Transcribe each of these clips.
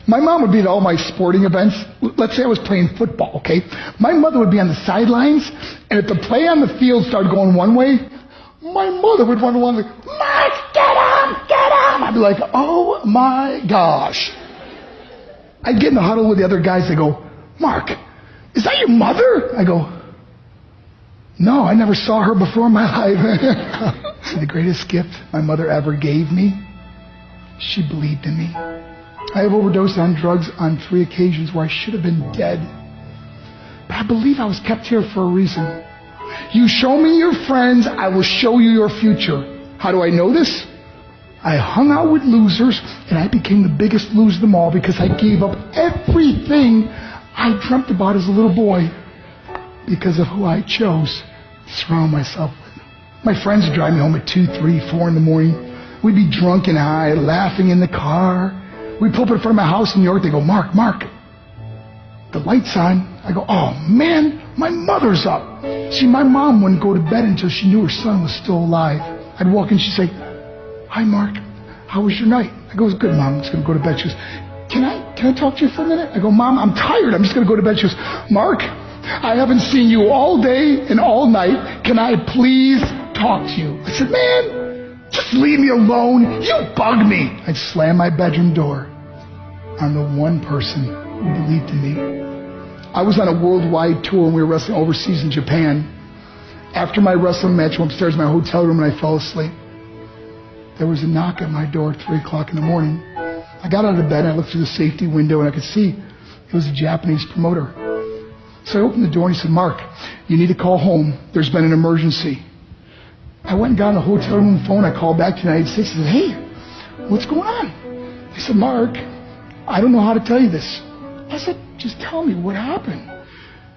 My mom would be at all my sporting events. Let's say I was playing football, okay? My mother would be on the sidelines, and if the play on the field started going one way, my mother would run along like, Mark, get him, get him! I'd be like, oh my gosh. I'd get in the huddle with the other guys. They go, Mark, is that your mother? I go, no, I never saw her before in my life. See, the greatest gift my mother ever gave me, she believed in me. I have overdosed on drugs on 3 occasions where I should have been dead. But I believe I was kept here for a reason. You show me your friends, I will show you your future. How do I know this? I hung out with losers, and I became the biggest loser of them all because I gave up everything I dreamt about as a little boy because of who I chose to surround myself with. My friends would drive me home at 2, 3, 4 in the morning. We'd be drunk and high, laughing in the car. We'd pull up in front of my house in New York. They go, Mark, the light's on. I go, oh man, my mother's up. See, my mom wouldn't go to bed until she knew her son was still alive. I'd walk in, she'd say, hi Mark, how was your night? I go, it was good, Mom, I'm just going to go to bed. She goes, can I talk to you for a minute? I go, Mom, I'm tired, I'm just going to go to bed. She goes, Mark, I haven't seen you all day and all night. Can I please talk to you? I said, man, just leave me alone. You bug me. I'd slam my bedroom door on the one person who believed in me. I was on a worldwide tour and we were wrestling overseas in Japan. After my wrestling match, I went upstairs in my hotel room and I fell asleep. There was a knock at my door at 3 o'clock in the morning. I got out of bed and I looked through the safety window and I could see it was a Japanese promoter. So I opened the door and he said, Mark, you need to call home. There's been an emergency. I went and got on the hotel room phone. I called back to the United States and said, hey, what's going on? He said, Mark, I don't know how to tell you this. I said, just tell me what happened.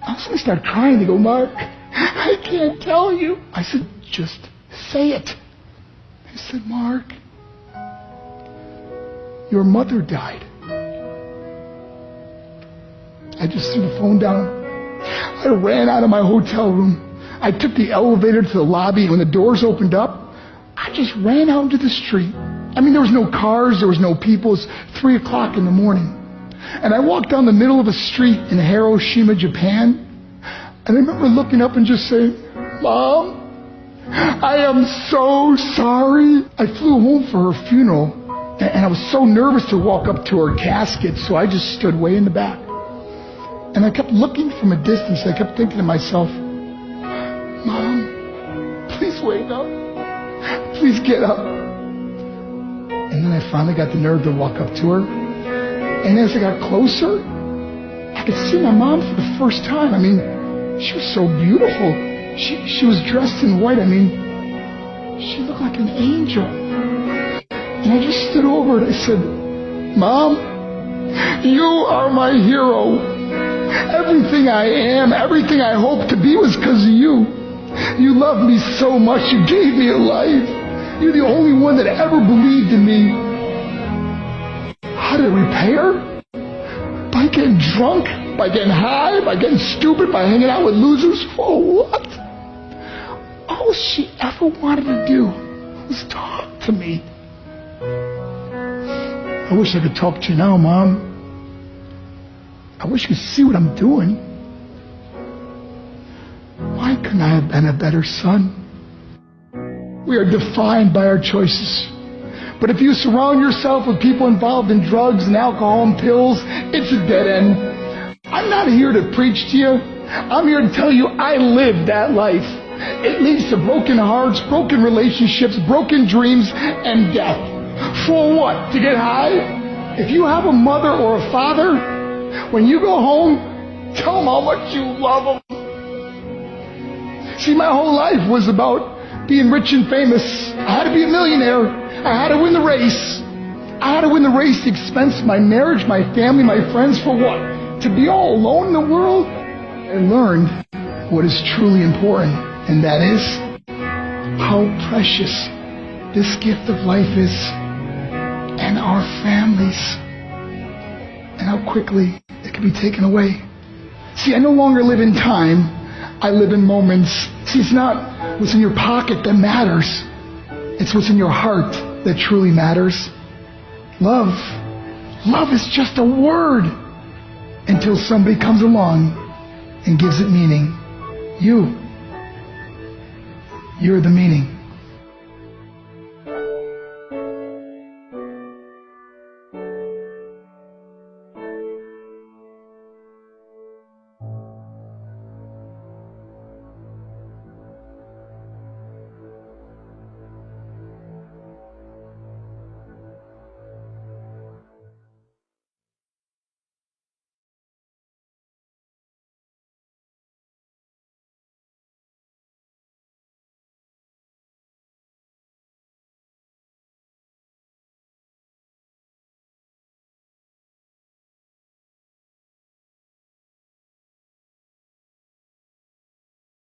I was going to start crying. They go, Mark, I can't tell you. I said, just say it. He said, Mark, your mother died. I just threw the phone down. I ran out of my hotel room. I took the elevator to the lobby, and when the doors opened up, I just ran out into the street. I mean, there was no cars, there was no people. It was 3 o'clock in the morning. And I walked down the middle of a street in Hiroshima, Japan, and I remember looking up and just saying, Mom, I am so sorry. I flew home for her funeral, and I was so nervous to walk up to her casket, so I just stood way in the back. And I kept looking from a distance. I kept thinking to myself, Mom, please wake up. Please get up. And then I finally got the nerve to walk up to her. And as I got closer, I could see my mom for the first time. I mean, she was so beautiful. She was dressed in white. I mean, she looked like an angel. And I just stood over and I said, Mom, you are my hero. Everything I am, everything I hope to be was because of you. You loved me so much. You gave me a life. You're the only one that ever believed in me. How did it repay her? By getting drunk, by getting high, by getting stupid, by hanging out with losers. For what? All she ever wanted to do was talk to me. I wish I could talk to you now, Mom. I wish you could see what I'm doing. Why couldn't I have been a better son? We are defined by our choices. But if you surround yourself with people involved in drugs and alcohol and pills, it's a dead end. I'm not here to preach to you. I'm here to tell you I lived that life. It leads to broken hearts, broken relationships, broken dreams, and death. For what? To get high? If you have a mother or a father, when you go home, tell them how much you love them. See, my whole life was about being rich and famous. I had to be a millionaire. I had to win the race. I had to win the race at the expense of my marriage, my family, my friends. For what? To be all alone in the world? I learned what is truly important, and that is how precious this gift of life is, and our families, and how quickly it can be taken away. See, I no longer live in time. I live in moments. See, it's not what's in your pocket that matters. It's what's in your heart that truly matters. Love Love is just a word until somebody comes along and gives it meaning. You're the meaning.